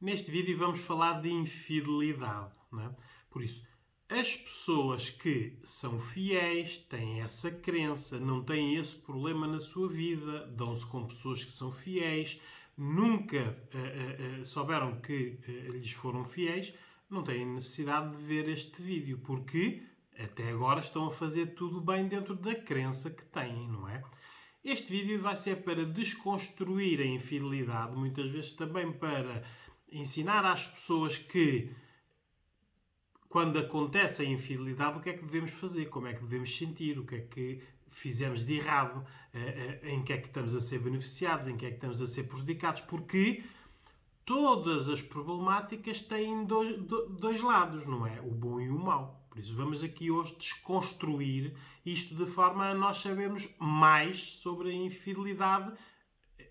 Neste vídeo vamos falar de infidelidade, não é? Por isso, as pessoas que são fiéis, têm essa crença, não têm esse problema na sua vida, dão-se com pessoas que são fiéis, nunca souberam que lhes foram fiéis, não têm necessidade de ver este vídeo, porque até agora estão a fazer tudo bem dentro da crença que têm, não é? Este vídeo vai ser para desconstruir a infidelidade, muitas vezes também para ensinar às pessoas que, quando acontece a infidelidade, o que é que devemos fazer, como é que devemos sentir, o que é que fizemos de errado, em que é que estamos a ser beneficiados, em que é que estamos a ser prejudicados, porque todas as problemáticas têm dois lados, não é? O bom e o mau. Por isso vamos aqui hoje desconstruir isto de forma a nós sabermos mais sobre a infidelidade,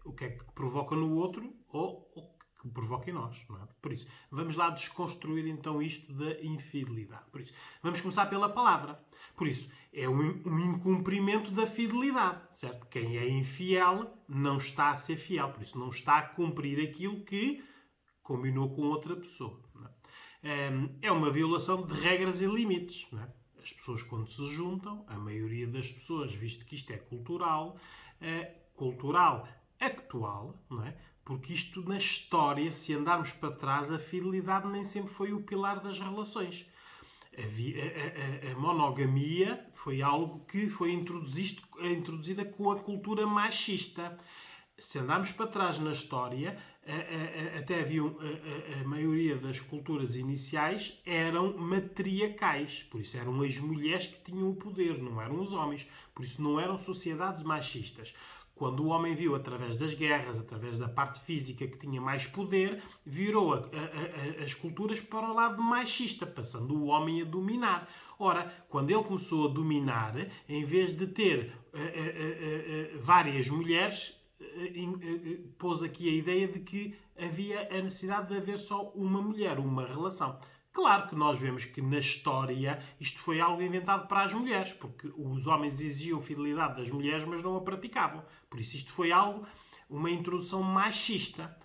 o que é que provoca no outro ou o que provoca em nós, não é? Por isso, vamos lá desconstruir então isto da infidelidade. Por isso, vamos começar pela palavra. Por isso, é um incumprimento da fidelidade, certo? Quem é infiel não está a ser fiel, por isso não está a cumprir aquilo que combinou com outra pessoa. Não é? É uma violação de regras e limites, não é? As pessoas, quando se juntam, a maioria das pessoas, visto que isto é cultural actual, não é? Porque isto na história, se andarmos para trás, a fidelidade nem sempre foi o pilar das relações. A monogamia foi algo que foi introduzida com a cultura machista. Se andarmos para trás na história, até havia a maioria das culturas iniciais eram matriarcais, por isso eram as mulheres que tinham o poder, não eram os homens, por isso não eram sociedades machistas. Quando o homem viu, através das guerras, através da parte física que tinha mais poder, virou as culturas para o lado machista, passando o homem a dominar. Ora, quando ele começou a dominar, em vez de ter várias mulheres, pôs aqui a ideia de que havia a necessidade de haver só uma mulher, uma relação. Claro que nós vemos que na história isto foi algo inventado para as mulheres, porque os homens exigiam fidelidade das mulheres, mas não a praticavam. Por isso isto foi uma introdução machista.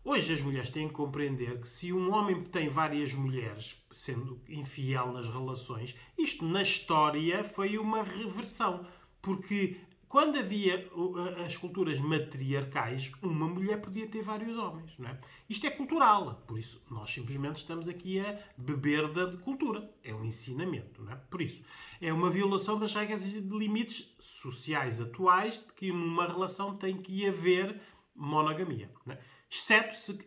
Hoje as mulheres têm que compreender que se um homem tem várias mulheres, sendo infiel nas relações, isto na história foi uma reversão, porque quando havia as culturas matriarcais, uma mulher podia ter vários homens, não é? Isto é cultural, por isso nós simplesmente estamos aqui a beber da cultura. É um ensinamento, não é? Por isso, é uma violação das regras e de limites sociais atuais de que numa relação tem que haver monogamia, não é? Exceto se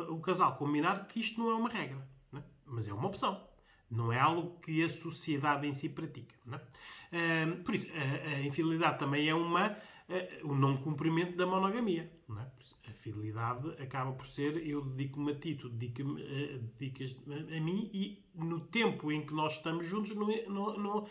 o casal combinar que isto não é uma regra, não é? Mas é uma opção. Não é algo que a sociedade em si pratica. Não é? Por isso, a infidelidade também é o não cumprimento da monogamia. Não é? A fidelidade acaba por ser eu dedico-me a ti, tu dedicas a mim e no tempo em que nós estamos juntos não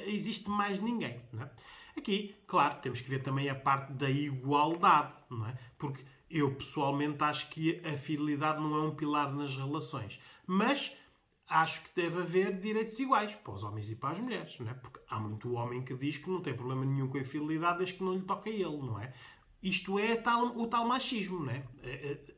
existe mais ninguém. Não é? Aqui, claro, temos que ver também a parte da igualdade. Não é? Porque eu pessoalmente acho que a fidelidade não é um pilar nas relações. Mas acho que deve haver direitos iguais para os homens e para as mulheres, não é? Porque há muito homem que diz que não tem problema nenhum com a infidelidade desde que não lhe toque a ele, não é? Isto é o tal machismo, não é?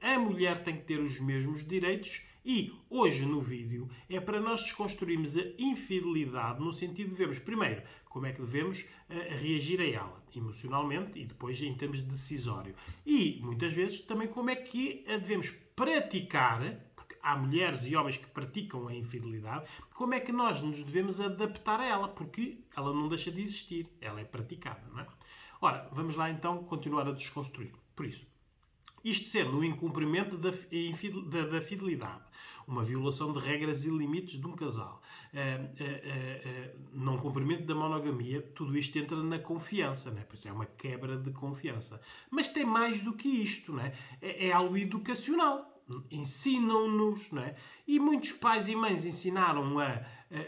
A mulher tem que ter os mesmos direitos e hoje no vídeo é para nós desconstruirmos a infidelidade no sentido de vermos primeiro como é que devemos reagir a ela emocionalmente e depois em termos de decisório. E muitas vezes também como é que a devemos praticar. Há mulheres e homens que praticam a infidelidade, como é que nós nos devemos adaptar a ela? Porque ela não deixa de existir, ela é praticada, não é? Ora, vamos lá então continuar a desconstruir. Por isso, isto sendo um incumprimento da fidelidade, uma violação de regras e limites de um casal, não cumprimento da monogamia, tudo isto entra na confiança, não é? Por isso é uma quebra de confiança. Mas tem mais do que isto, não é? É algo educacional. Ensinam-nos, não é? E muitos pais e mães ensinaram a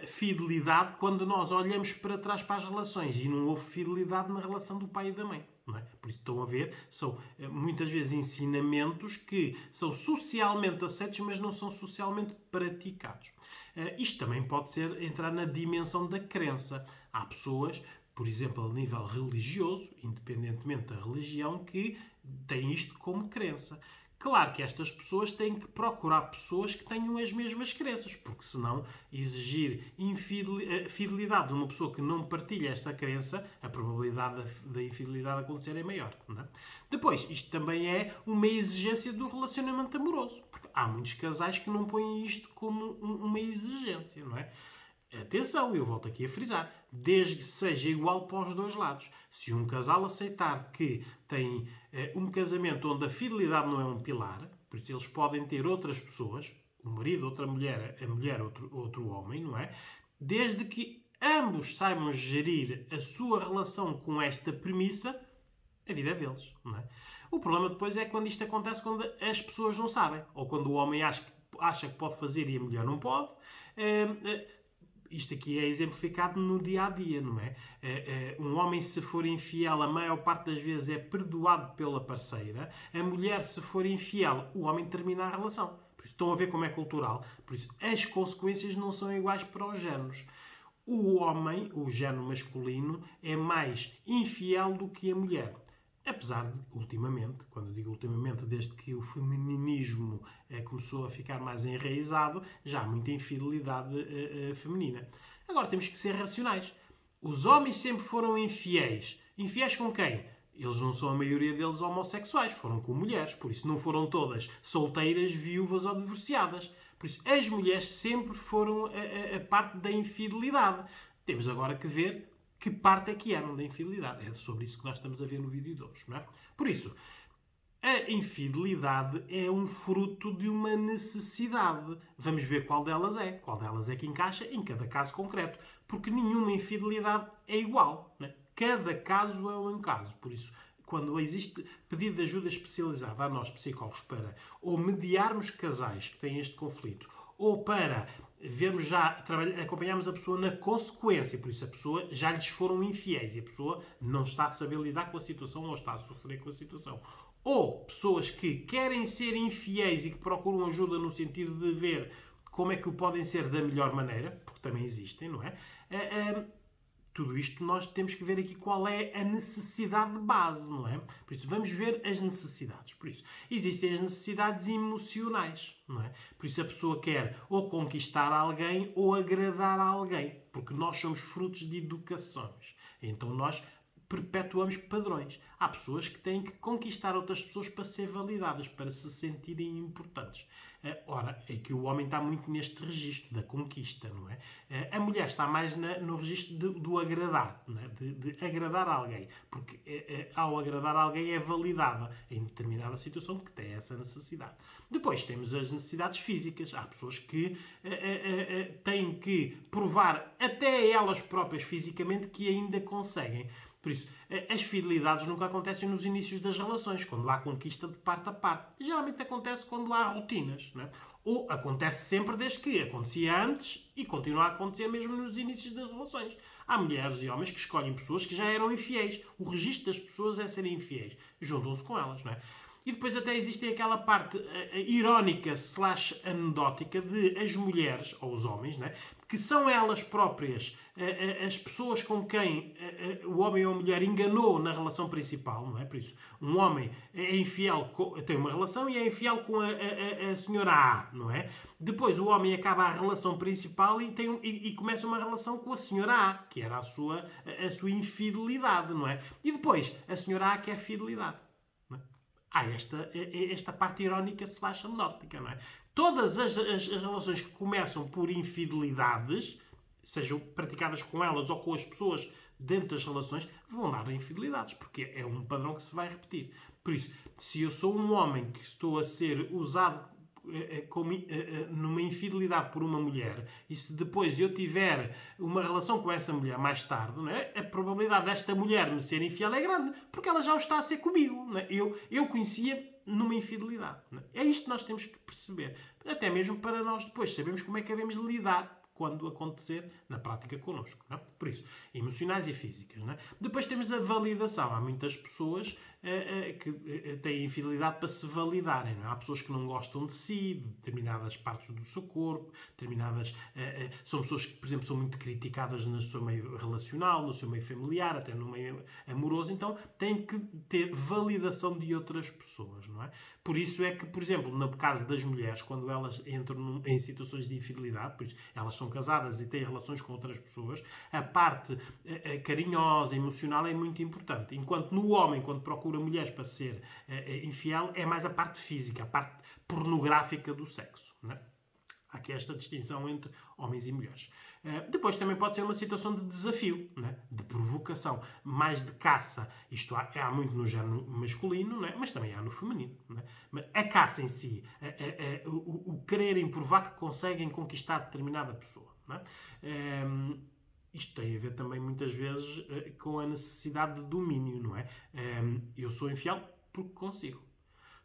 fidelidade quando nós olhamos para trás para as relações e não houve fidelidade na relação do pai e da mãe. Não é? Por isso estão a ver, são muitas vezes ensinamentos que são socialmente aceitos, mas não são socialmente praticados. Isto também pode entrar na dimensão da crença. Há pessoas, por exemplo, a nível religioso, independentemente da religião, que têm isto como crença. Claro que estas pessoas têm que procurar pessoas que tenham as mesmas crenças, porque senão exigir fidelidade de uma pessoa que não partilha esta crença, a probabilidade da infidelidade acontecer é maior. Não é? Depois, isto também é uma exigência do relacionamento amoroso, porque há muitos casais que não põem isto como uma exigência, não é? Atenção, eu volto aqui a frisar, desde que seja igual para os dois lados. Se um casal aceitar que tem um casamento onde a fidelidade não é um pilar, por isso eles podem ter outras pessoas, o marido, outra mulher, a mulher, outro homem, não é? Desde que ambos saibam gerir a sua relação com esta premissa, a vida é deles, não é? O problema depois é quando isto acontece quando as pessoas não sabem, ou quando o homem acha que pode fazer e a mulher não pode. Isto aqui é exemplificado no dia-a-dia, não é? Um homem, se for infiel, a maior parte das vezes é perdoado pela parceira. A mulher, se for infiel, o homem termina a relação. Por isso, estão a ver como é cultural. Por isso, as consequências não são iguais para os géneros. O homem, o género masculino, é mais infiel do que a mulher. Apesar de, ultimamente, quando eu digo ultimamente, desde que o femininismo começou a ficar mais enraizado, já há muita infidelidade feminina. Agora temos que ser racionais. Os homens sempre foram infiéis. Infiéis com quem? Eles não são a maioria deles homossexuais, foram com mulheres, por isso não foram todas solteiras, viúvas ou divorciadas. Por isso as mulheres sempre foram a parte da infidelidade. Temos agora que ver que parte é que eram da infidelidade. É sobre isso que nós estamos a ver no vídeo de hoje, não é? Por isso, a infidelidade é um fruto de uma necessidade. Vamos ver qual delas é que encaixa em cada caso concreto. Porque nenhuma infidelidade é igual, não é? Cada caso é um caso. Por isso, quando existe pedido de ajuda especializada a nós, psicólogos, para ou mediarmos casais que têm este conflito, ou para vermos acompanharmos a pessoa na consequência, por isso a pessoa já lhes foram infiéis e a pessoa não está a saber lidar com a situação ou está a sofrer com a situação. Ou pessoas que querem ser infiéis e que procuram ajuda no sentido de ver como é que o podem ser da melhor maneira, porque também existem, não é? Tudo isto nós temos que ver aqui qual é a necessidade de base, não é? Por isso, vamos ver as necessidades. Por isso, existem as necessidades emocionais, não é? Por isso, a pessoa quer ou conquistar alguém ou agradar a alguém, porque nós somos frutos de educações. Então, nós perpetuamos padrões. Há pessoas que têm que conquistar outras pessoas para ser validadas, para se sentirem importantes. Ora, é que o homem está muito neste registro da conquista, não é? A mulher está mais no registro do agradar, não é? de agradar a alguém, porque ao agradar a alguém é validada em determinada situação que tem essa necessidade. Depois temos as necessidades físicas. Há pessoas que têm que provar até elas próprias fisicamente que ainda conseguem. Por isso, as fidelidades nunca acontecem nos inícios das relações, quando há conquista de parte a parte. Geralmente acontece quando há rotinas, não é? Ou acontece sempre desde que acontecia antes e continua a acontecer mesmo nos inícios das relações. Há mulheres e homens que escolhem pessoas que já eram infiéis. O registro das pessoas é serem infiéis. Juntam-se com elas, não é? E depois até existe aquela parte irónica / anedótica de as mulheres, ou os homens, né, que são elas próprias as pessoas com quem o homem ou a mulher enganou na relação principal, não é? Por isso, um homem é infiel, tem uma relação e é infiel com a senhora A, não é? Depois o homem acaba a relação principal e começa uma relação com a senhora A, que era a sua infidelidade, não é? E depois, a senhora A quer fidelidade. Há esta parte irónica / anedótica, não é? Todas as relações que começam por infidelidades, sejam praticadas com elas ou com as pessoas dentro das relações, vão dar infidelidades, porque é um padrão que se vai repetir. Por isso, se eu sou um homem que estou a ser usado numa infidelidade por uma mulher, e se depois eu tiver uma relação com essa mulher mais tarde, não é? A probabilidade desta mulher me ser infiel é grande, porque ela já o está a ser comigo. Não é? Eu conhecia numa infidelidade. Não é? É isto que nós temos que perceber. Até mesmo para nós depois sabermos como é que devemos lidar quando acontecer na prática connosco. Não é? Por isso, emocionais e físicas. Não é? Depois temos a validação. Há muitas pessoas que têm infidelidade para se validarem. Não é? Há pessoas que não gostam de si, de determinadas partes do seu corpo, são pessoas que, por exemplo, são muito criticadas no seu meio relacional, no seu meio familiar, até no meio amoroso, então têm que ter validação de outras pessoas, não é? Por isso é que, por exemplo, no caso das mulheres, quando elas entram em situações de infidelidade, por isso elas são casadas e têm relações com outras pessoas, a parte carinhosa, emocional é muito importante. Enquanto no homem, quando procura mulheres para ser infiel, é mais a parte física, a parte pornográfica do sexo, não é? Há aqui esta distinção entre homens e mulheres. Depois também pode ser uma situação de desafio, né? De provocação, mais de caça. Isto há muito no género masculino, né? Mas também há no feminino. Né? A caça em si, o quererem provar que conseguem conquistar determinada pessoa. Né? Isto tem a ver também muitas vezes com a necessidade de domínio, não é? Eu sou infiel porque consigo.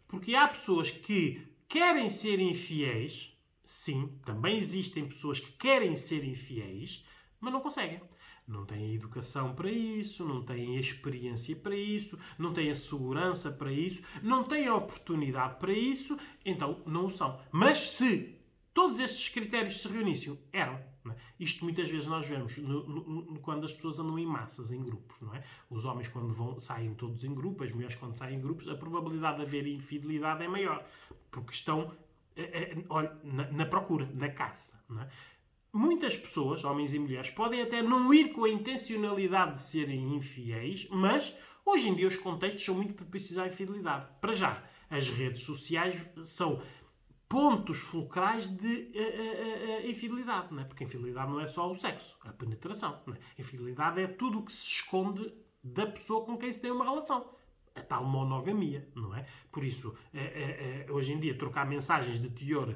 Porque há pessoas que querem ser infiéis. Sim, também existem pessoas que querem ser infiéis, mas não conseguem. Não têm educação para isso, não têm experiência para isso, não têm a segurança para isso, não têm a oportunidade para isso, então não o são. Mas se todos estes critérios se reunissem, eram. Não é? Isto muitas vezes nós vemos quando as pessoas andam em massas, em grupos. Não é? Os homens quando saem todos em grupos, as mulheres quando saem em grupos, a probabilidade de haver infidelidade é maior, porque estão na procura, na caça. Não é? Muitas pessoas, homens e mulheres, podem até não ir com a intencionalidade de serem infiéis, mas hoje em dia os contextos são muito propícios à infidelidade. Para já, as redes sociais são pontos fulcrais de infidelidade, não é? Porque a infidelidade não é só o sexo, a penetração. Não é? A infidelidade é tudo o que se esconde da pessoa com quem se tem uma relação. A tal monogamia, não é? Por isso, hoje em dia, trocar mensagens de teor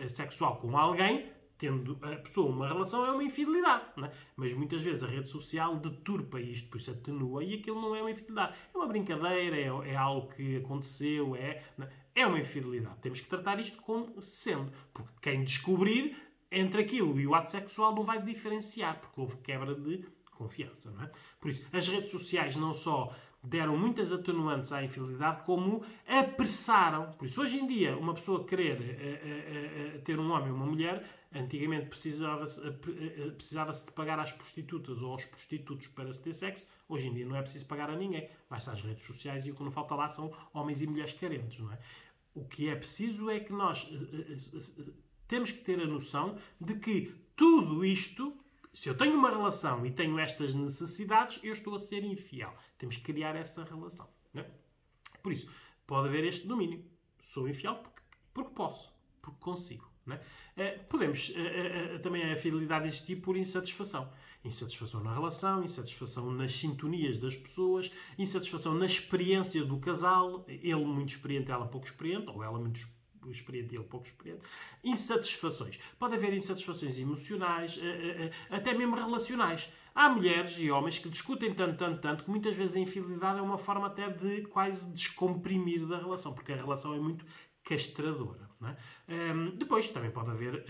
sexual com alguém, tendo a pessoa uma relação, é uma infidelidade, não é? Mas muitas vezes a rede social deturpa isto, por isso atenua, e aquilo não é uma infidelidade. É uma brincadeira, é algo que aconteceu, é uma infidelidade. Temos que tratar isto como sendo, porque quem descobrir entre aquilo e o ato sexual não vai diferenciar, porque houve quebra de confiança, não é? Por isso, as redes sociais não só deram muitas atenuantes à infidelidade, como apressaram. Por isso, hoje em dia, uma pessoa querer ter um homem ou uma mulher, antigamente precisava-se de pagar às prostitutas ou aos prostitutos para se ter sexo. Hoje em dia não é preciso pagar a ninguém. Vai-se às redes sociais e o que não falta lá são homens e mulheres carentes, não é? O que é preciso é que nós temos que ter a noção de que tudo isto, se eu tenho uma relação e tenho estas necessidades, eu estou a ser infiel. Temos que criar essa relação. Né? Por isso, pode haver este domínio. Sou infiel porque posso, porque consigo. Né? Podemos também a fidelidade existir por insatisfação. Insatisfação na relação, insatisfação nas sintonias das pessoas, insatisfação na experiência do casal, ele muito experiente, ela pouco experiente, ou ela muito experiente e ele pouco experiente. Insatisfações. Pode haver insatisfações emocionais, até mesmo relacionais. Há mulheres e homens que discutem tanto, que muitas vezes a infidelidade é uma forma até de quase descomprimir da relação, porque a relação é muito castradora. Não é? Depois também pode haver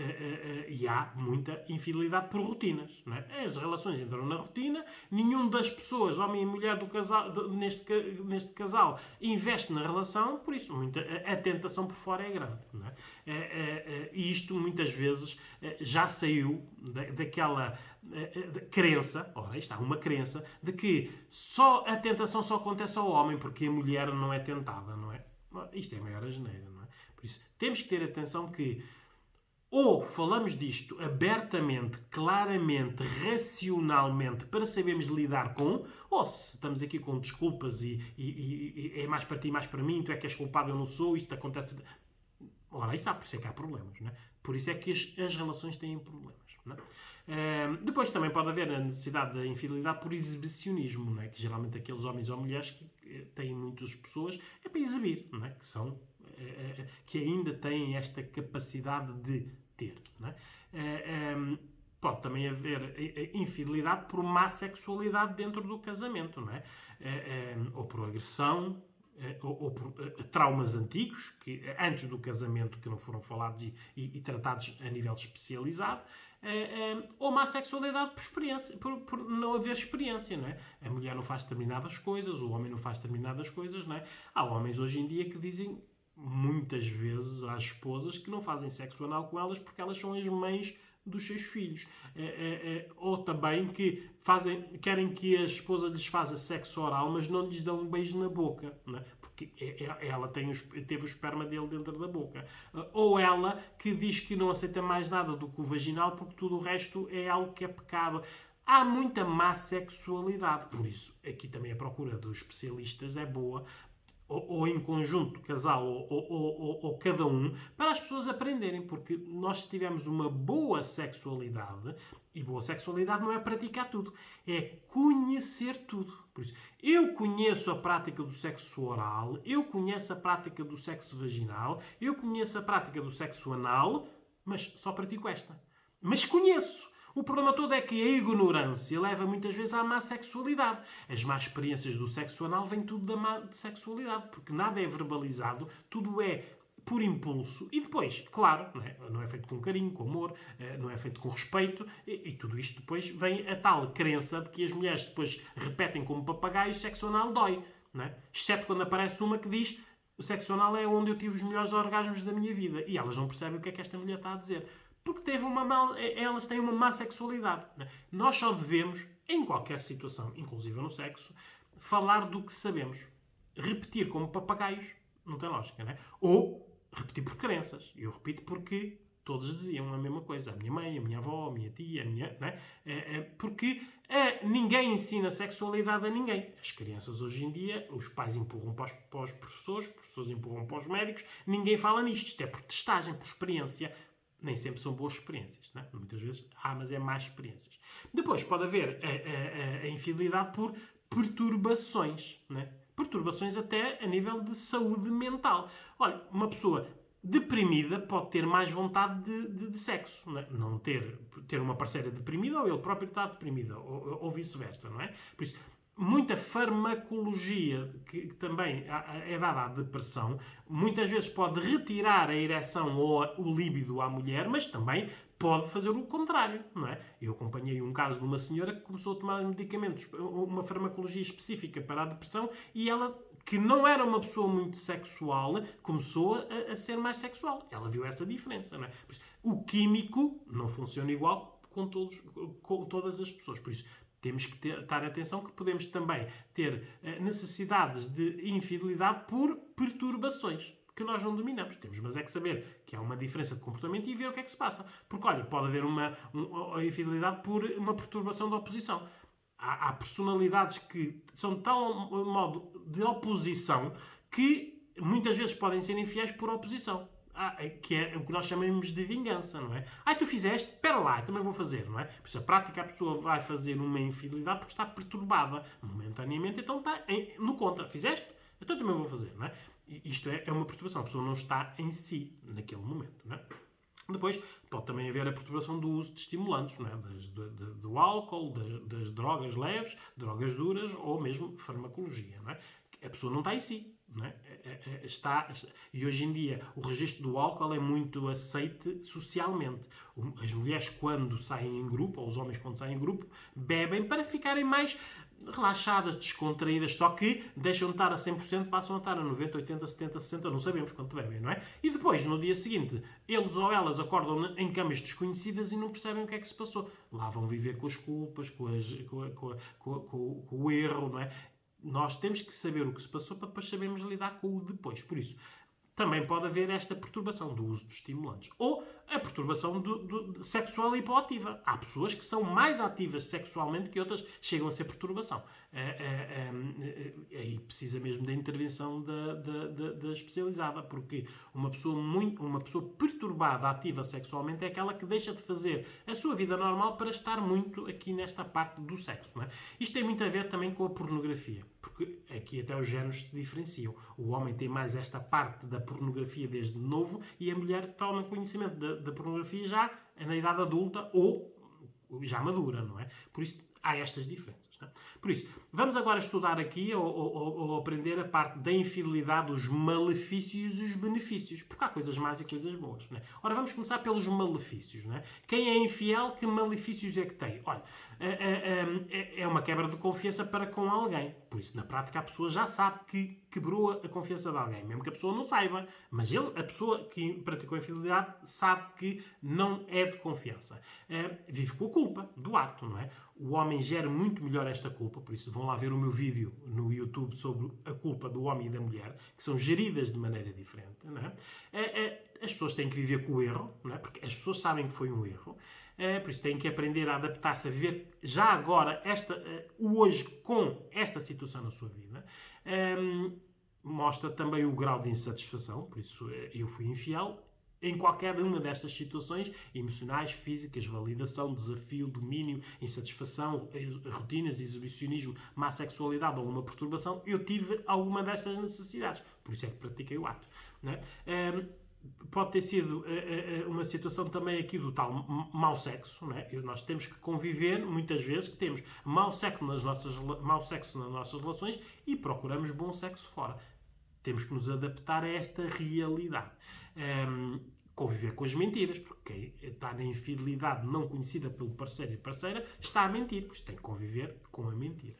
e há muita infidelidade por rotinas. Não é? As relações entram na rotina, nenhum das pessoas, homem e mulher do casal, neste casal, investe na relação, por isso a tentação por fora é grande. Não é? E isto muitas vezes já saiu daquela crença, ora, está uma crença, de que só a tentação só acontece ao homem porque a mulher não é tentada, não é? Isto é a maior asneira, não é? Por isso, temos que ter atenção que ou falamos disto abertamente, claramente, racionalmente, para sabermos lidar com, ou se estamos aqui com desculpas e é mais para ti, mais para mim, tu é que és culpado, eu não sou, isto acontece... Ora, aí está, por isso é que há problemas, não é? Por isso é que as relações têm problemas. Não é? Depois também pode haver a necessidade da infidelidade por exibicionismo, não é? Que geralmente aqueles homens ou mulheres que têm muitas pessoas é para exibir, não é? Que são que ainda têm esta capacidade de ter. Não é? Pode também haver infidelidade por má sexualidade dentro do casamento, não é? Ou por agressão, ou por traumas antigos, que antes do casamento, que não foram falados e tratados a nível especializado, ou má sexualidade por experiência, por não haver experiência, não é? A mulher não faz determinadas coisas, o homem não faz determinadas coisas, não é? Há homens hoje em dia que dizem muitas vezes às esposas que não fazem sexo anal com elas porque elas são as mães dos seus filhos. Ou também que querem que a esposa lhes faça sexo oral, mas não lhes dão um beijo na boca, não é? Porque ela teve o esperma dele dentro da boca. Ou ela que diz que não aceita mais nada do que o vaginal porque tudo o resto é algo que é pecado. Há muita má sexualidade, por isso aqui também a procura dos especialistas é boa, ou em conjunto, casal, ou cada um, para as pessoas aprenderem, porque nós se tivermos uma boa sexualidade, e boa sexualidade não é praticar tudo, é conhecer tudo. Por isso, eu conheço a prática do sexo oral, eu conheço a prática do sexo vaginal, eu conheço a prática do sexo anal, mas só pratico esta. Mas conheço. O problema todo é que a ignorância leva muitas vezes à má sexualidade. As más experiências do sexo anal vêm tudo da má sexualidade, porque nada é verbalizado, tudo é por impulso e depois, claro, não é feito com carinho, com amor, não é feito com respeito e tudo isto depois vem a tal crença de que as mulheres depois repetem como papagaio o sexo anal dói, não é? Exceto quando aparece uma que diz o sexo anal é onde eu tive os melhores orgasmos da minha vida e elas não percebem o que é que esta mulher está a dizer. Porque elas têm uma má sexualidade. Nós só devemos, em qualquer situação, inclusive no sexo, falar do que sabemos. Repetir como papagaios não tem lógica, não é? Ou repetir por crenças. Eu repito porque todos diziam a mesma coisa. A minha mãe, a minha avó, a minha tia, não é? Porque ninguém ensina sexualidade a ninguém. As crianças hoje em dia, os pais empurram para os professores empurram para os médicos, ninguém fala nisto. Isto é por testagem, por experiência. Nem sempre são boas experiências, não é? Muitas vezes mas é más experiências. Depois pode haver a infidelidade por perturbações, não é? Perturbações até a nível de saúde mental. Olha, uma pessoa deprimida pode ter mais vontade de sexo, não é? Não ter uma parceira deprimida ou ele próprio está deprimido, ou vice-versa, não é? Por isso, muita farmacologia que também é dada à depressão, muitas vezes pode retirar a ereção ou o líbido à mulher, mas também pode fazer o contrário, não é? Eu acompanhei um caso de uma senhora que começou a tomar medicamentos, uma farmacologia específica para a depressão, e ela, que não era uma pessoa muito sexual, começou a ser mais sexual. Ela viu essa diferença, não é? Por isso, o químico não funciona igual com todas as pessoas, por isso temos que ter atenção que podemos também ter necessidades de infidelidade por perturbações que nós não dominamos. Temos, mas é que saber que há uma diferença de comportamento e ver o que é que se passa. Porque, olha, pode haver uma infidelidade por uma perturbação da oposição. Há personalidades que são de tal modo de oposição que muitas vezes podem ser infiéis por oposição. Que é o que nós chamamos de vingança, não é? Tu fizeste, espera lá, eu também vou fazer, não é? Por isso, a prática, a pessoa vai fazer uma infidelidade porque está perturbada momentaneamente, então está no contra. Fizeste? Então também vou fazer, não é? Isto é uma perturbação. A pessoa não está em si naquele momento, não é? Depois, pode também haver a perturbação do uso de estimulantes, não é? Do álcool, das drogas leves, drogas duras ou mesmo farmacologia, não é? A pessoa não está em si. Não é? E hoje em dia o registro do álcool é muito aceite socialmente. As mulheres, quando saem em grupo, ou os homens, quando saem em grupo, bebem para ficarem mais relaxadas, descontraídas, só que deixam de estar a 100%, passam a estar a 90%, 80%, 70%, 60%, não sabemos quanto bebem, não é? E depois, no dia seguinte, eles ou elas acordam em camas desconhecidas e não percebem o que é que se passou. Lá vão viver com as culpas, com o erro, não é? Nós temos que saber o que se passou para depois sabermos lidar com o depois. Por isso, também pode haver esta perturbação do uso de estimulantes. Ou a perturbação sexual hipoativa. Há pessoas que são mais ativas sexualmente que outras chegam a ser perturbação. Aí precisa mesmo da intervenção da especializada, porque uma pessoa perturbada, ativa sexualmente, é aquela que deixa de fazer a sua vida normal para estar muito aqui nesta parte do sexo. Não é? Isto tem muito a ver também com a pornografia, porque aqui até os géneros se diferenciam. O homem tem mais esta parte da pornografia desde novo e a mulher toma conhecimento da pornografia já na idade adulta ou já madura, não é? Por isso, há estas diferenças. Não é? Por isso, vamos agora estudar aqui ou aprender a parte da infidelidade, os malefícios e os benefícios. Porque há coisas más e coisas boas. Não é? Ora, vamos começar pelos malefícios. Não é? Quem é infiel, que malefícios é que tem? Olha, é uma quebra de confiança para com alguém. Por isso, na prática, a pessoa já sabe que quebrou a confiança de alguém. Mesmo que a pessoa não saiba. Mas a pessoa que praticou a infidelidade sabe que não é de confiança. Vive com a culpa do ato, não é? O homem gera muito melhor esta culpa, por isso vão lá ver o meu vídeo no YouTube sobre a culpa do homem e da mulher, que são geridas de maneira diferente, não é? As pessoas têm que viver com o erro, não é? Porque as pessoas sabem que foi um erro, por isso têm que aprender a adaptar-se, a viver já agora, o hoje, com esta situação na sua vida. Mostra também o grau de insatisfação, por isso eu fui infiel, em qualquer uma destas situações, emocionais, físicas, validação, desafio, domínio, insatisfação, rotinas, exibicionismo, má sexualidade ou uma perturbação, eu tive alguma destas necessidades. Por isso é que pratiquei o ato. Não é? Pode ter sido uma situação também aqui do tal mau sexo. Não é? Nós temos que conviver, muitas vezes, que temos mau sexo nas nossas relações e procuramos bom sexo fora. Temos que nos adaptar a esta realidade. Conviver com as mentiras, porque quem está na infidelidade não conhecida pelo parceiro e parceira está a mentir, por isso tem que conviver com a mentira.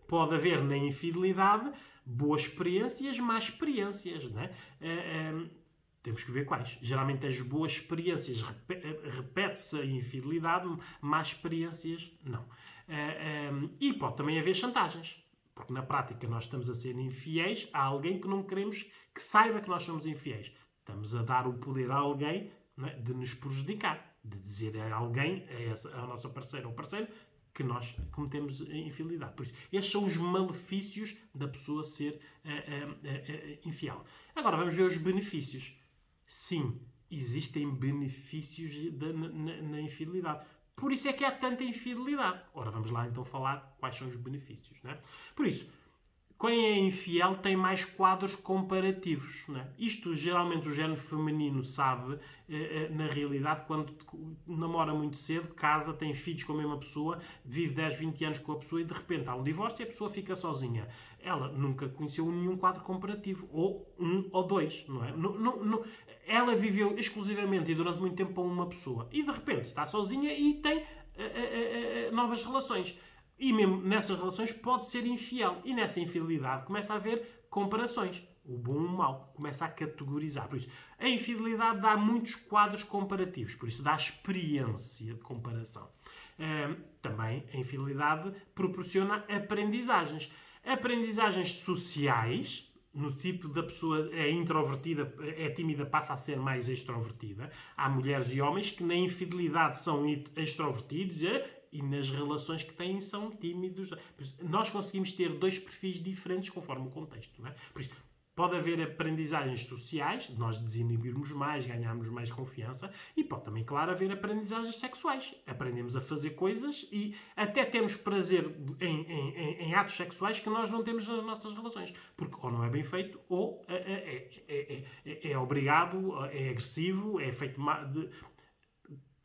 Pode haver na infidelidade boas experiências, más experiências, não é? Temos que ver quais. Geralmente as boas experiências repete-se a infidelidade, más experiências não. E pode também haver chantagens. Porque na prática nós estamos a ser infiéis a alguém que não queremos que saiba que nós somos infiéis. Estamos a dar o poder a alguém, não é, de nos prejudicar. De dizer a alguém, a nossa parceira ou parceiro, que nós cometemos infidelidade. Por isso, estes são os malefícios da pessoa ser infiel. Agora vamos ver os benefícios. Sim, existem benefícios na infidelidade. Por isso é que há tanta infidelidade. Ora, vamos lá então falar quais são os benefícios. Não é? Por isso, quem é infiel tem mais quadros comparativos. Não é? Isto, geralmente, o género feminino sabe, na realidade, quando namora muito cedo, casa, tem filhos com a mesma pessoa, vive 10, 20 anos com a pessoa e, de repente, há um divórcio e a pessoa fica sozinha. Ela nunca conheceu nenhum quadro comparativo. Ou um ou dois. Não é? Ela viveu exclusivamente e durante muito tempo com uma pessoa. E, de repente, está sozinha e tem novas relações. E mesmo nessas relações pode ser infiel. E nessa infidelidade começa a haver comparações. O bom e o mau. Começa a categorizar. Por isso, a infidelidade dá muitos quadros comparativos. Por isso, dá experiência de comparação. Também a infidelidade proporciona aprendizagens. Aprendizagens sociais, no tipo da pessoa é introvertida, é tímida, passa a ser mais extrovertida. Há mulheres e homens que na infidelidade são extrovertidos e nas relações que têm são tímidos. Nós conseguimos ter dois perfis diferentes conforme o contexto. Não é? Por isso, pode haver aprendizagens sociais, de nós desinibirmos mais, ganharmos mais confiança, e pode também, claro, haver aprendizagens sexuais. Aprendemos a fazer coisas e até temos prazer em atos sexuais que nós não temos nas nossas relações. Porque ou não é bem feito, ou é obrigado, é agressivo, é feito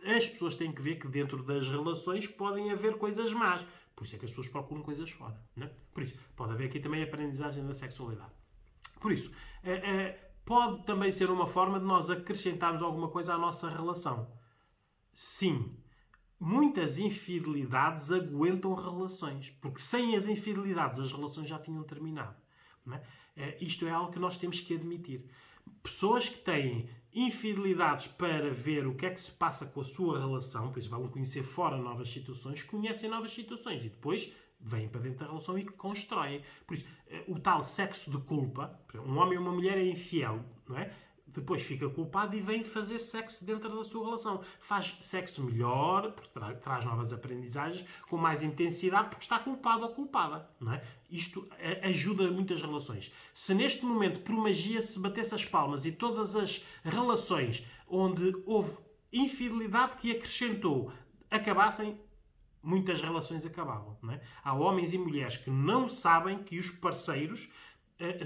As pessoas têm que ver que dentro das relações podem haver coisas más. Por isso é que as pessoas procuram coisas fora. Não é? Por isso, pode haver aqui também a aprendizagem da sexualidade. Por isso, pode também ser uma forma de nós acrescentarmos alguma coisa à nossa relação. Sim, muitas infidelidades aguentam relações. Porque sem as infidelidades as relações já tinham terminado. Não é? Isto é algo que nós temos que admitir. Pessoas que têm infidelidades para ver o que é que se passa com a sua relação, por isso vão conhecer fora novas situações, conhecem novas situações e depois vêm para dentro da relação e constroem. Por isso, o tal sexo de culpa, um homem ou uma mulher é infiel, não é? Depois fica culpado e vem fazer sexo dentro da sua relação. Faz sexo melhor, porque traz novas aprendizagens, com mais intensidade, porque está culpado ou culpada. Não é? Isto ajuda muitas relações. Se neste momento, por magia, se batesse as palmas e todas as relações onde houve infidelidade que acrescentou acabassem, muitas relações acabavam. Não é? Há homens e mulheres que não sabem que os parceiros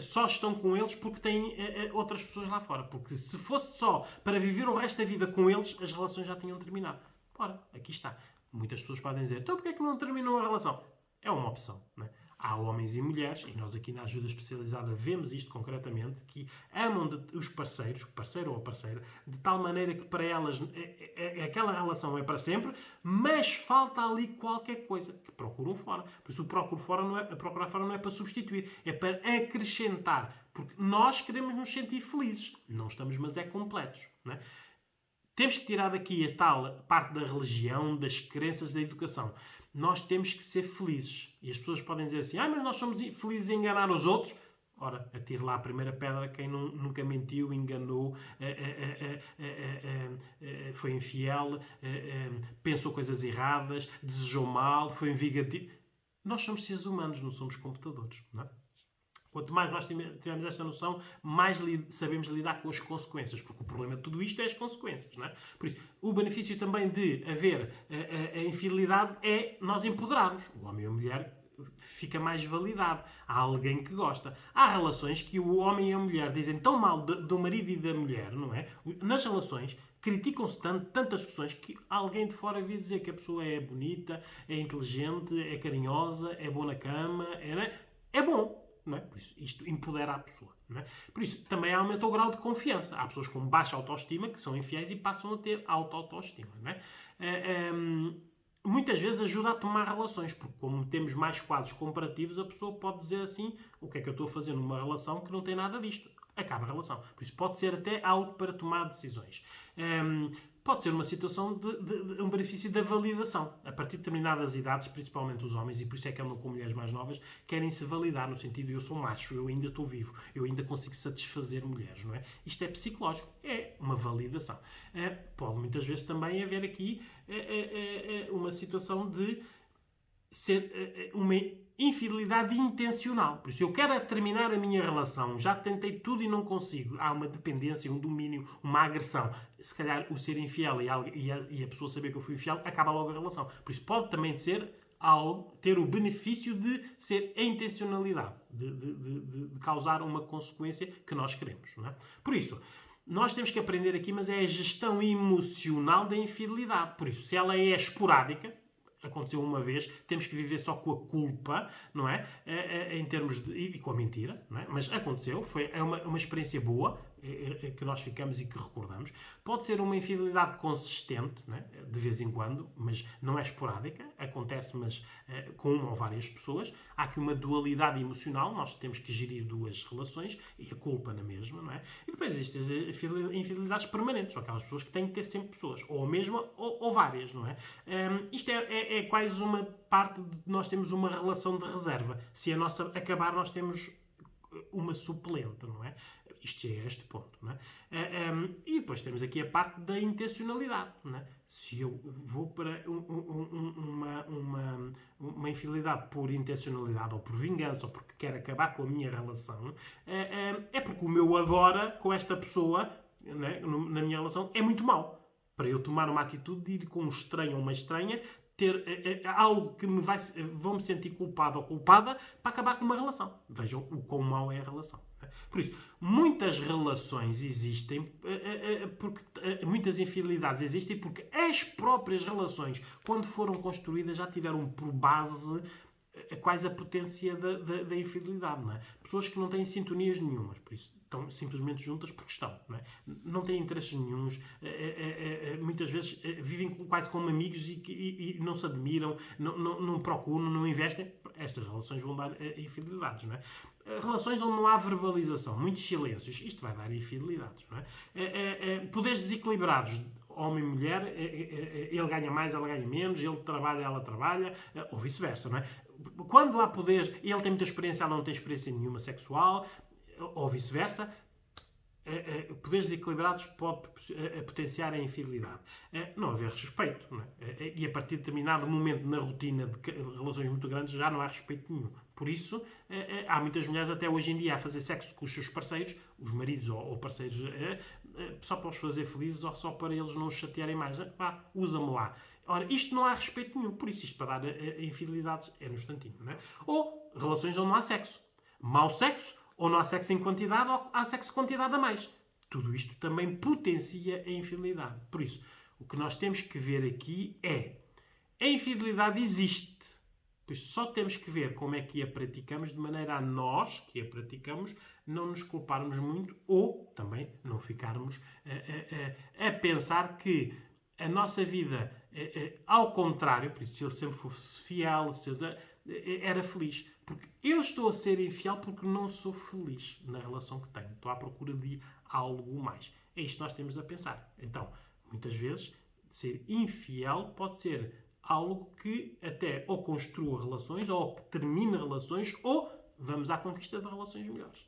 só estão com eles porque têm outras pessoas lá fora. Porque se fosse só para viver o resto da vida com eles, as relações já tinham terminado. Ora, aqui está. Muitas pessoas podem dizer, então porquê é que não terminam a relação? É uma opção, não é? Há homens e mulheres, e nós aqui na ajuda especializada vemos isto concretamente, que amam os parceiros, o parceiro ou a parceira, de tal maneira que para elas aquela relação é para sempre, mas falta ali qualquer coisa que procuram fora. Por isso o procurar fora não é para substituir, é para acrescentar. Porque nós queremos nos sentir felizes. Não estamos, mas é completos. Não é? Temos que tirar daqui a tal parte da religião, das crenças, da educação. Nós temos que ser felizes. E as pessoas podem dizer assim, mas nós somos felizes em enganar os outros. Ora, atire lá a primeira pedra quem nunca mentiu, enganou, foi infiel, pensou coisas erradas, desejou mal, foi vingativo. Nós somos seres humanos, não somos computadores. Não é? Quanto mais nós tivermos esta noção, mais sabemos lidar com as consequências, porque o problema de tudo isto é as consequências. Não é? Por isso, o benefício também de haver a infidelidade é nós empoderarmos. O homem e a mulher fica mais validado. Há alguém que gosta. Há relações que o homem e a mulher dizem tão mal do marido e da mulher, não é? Nas relações criticam-se tantas discussões que alguém de fora vir dizer que a pessoa é bonita, é inteligente, é carinhosa, é boa na cama, é bom. Não é? Por isso, isto empodera a pessoa. Não é? Por isso, também aumenta o grau de confiança. Há pessoas com baixa autoestima que são infiéis e passam a ter alta autoestima. Não é? Muitas vezes ajuda a tomar relações, porque como temos mais quadros comparativos, a pessoa pode dizer assim, o que é que eu estou a fazer numa relação que não tem nada disto? Acaba a relação. Por isso pode ser até algo para tomar decisões. Pode ser uma situação de um benefício da validação. A partir de determinadas idades, principalmente os homens, e por isso é que andam com mulheres mais novas, querem se validar no sentido de eu sou macho, eu ainda estou vivo, eu ainda consigo satisfazer mulheres, não é? Isto é psicológico, é uma validação. Pode muitas vezes também haver aqui uma situação de ser uma infidelidade intencional. Por isso, eu quero terminar a minha relação, já tentei tudo e não consigo. Há uma dependência, um domínio, uma agressão. Se calhar o ser infiel e a pessoa saber que eu fui infiel, acaba logo a relação. Por isso, pode também ser algo, ter o benefício de ser a intencionalidade, de causar uma consequência que nós queremos. Não é? Por isso, nós temos que aprender aqui, mas é a gestão emocional da infidelidade. Por isso, se ela é esporádica, aconteceu uma vez, temos que viver só com a culpa, não é? Em termos de... e com a mentira, não é? Mas aconteceu, é uma experiência boa, que nós ficamos e que recordamos. Pode ser uma infidelidade consistente, não é? De vez em quando, mas não é esporádica, acontece, mas com uma ou várias pessoas. Há aqui uma dualidade emocional, nós temos que gerir duas relações, e a culpa na mesma, não é? E depois existem as infidelidades permanentes, são aquelas pessoas que têm que ter sempre pessoas, ou a mesma ou várias, não é? Isto é quase uma parte de nós temos uma relação de reserva. Se a nossa acabar, nós temos uma suplente, não é? Isto é este ponto, não é? E depois temos aqui a parte da intencionalidade, não é? Se eu vou para uma infidelidade por intencionalidade ou por vingança ou porque quero acabar com a minha relação, é porque o meu agora com esta pessoa, não é? Na minha relação é muito mau. Para eu tomar uma atitude de ir com um estranho ou uma estranha, ter algo que vão me sentir culpado ou culpada para acabar com uma relação. Vejam o quão mau é a relação. Por isso, muitas relações existem, porque muitas infidelidades existem porque as próprias relações, quando foram construídas, já tiveram por base quase a potência da infidelidade. Não é? Pessoas que não têm sintonias nenhumas, por isso estão simplesmente juntas porque estão. Não é? Não têm interesses nenhuns, muitas vezes vivem quase como amigos e não se admiram, não procuram, não investem. Estas relações vão dar infidelidades. Não é? Relações onde não há verbalização, muitos silêncios, isto vai dar infidelidades. Não é? Poderes desequilibrados, homem e mulher, ele ganha mais, ela ganha menos, ele trabalha, ela trabalha, ou vice-versa, não é? Quando há poderes, ele tem muita experiência, ela não tem experiência nenhuma sexual, ou vice-versa, poderes desequilibrados pode potenciar a infidelidade. Não haver respeito, não é? E a partir de determinado momento na rotina de relações muito grandes já não há respeito nenhum. Por isso, há muitas mulheres até hoje em dia a fazer sexo com os seus parceiros, os maridos ou parceiros, só para os fazer felizes ou só para eles não os chatearem mais. Usa-me lá. Ora, isto não há respeito nenhum. Por isso, isto para dar infidelidades é no instantinho. Não é? Ou relações onde não há sexo. Mau sexo, ou não há sexo em quantidade, ou há sexo em quantidade a mais. Tudo isto também potencia a infidelidade. Por isso, o que nós temos que ver aqui é A infidelidade existe. Pois só temos que ver como é que a praticamos, de maneira a nós, que a praticamos, não nos culparmos muito ou também não ficarmos a pensar que a nossa vida, ao contrário, por isso, se ele sempre fosse fiel, se ele, era feliz. Porque eu estou a ser infiel porque não sou feliz na relação que tenho. Estou à procura de algo mais. É isto que nós temos a pensar. Então, muitas vezes, ser infiel pode ser algo que até ou construa relações, ou que termine relações, ou vamos à conquista de relações melhores.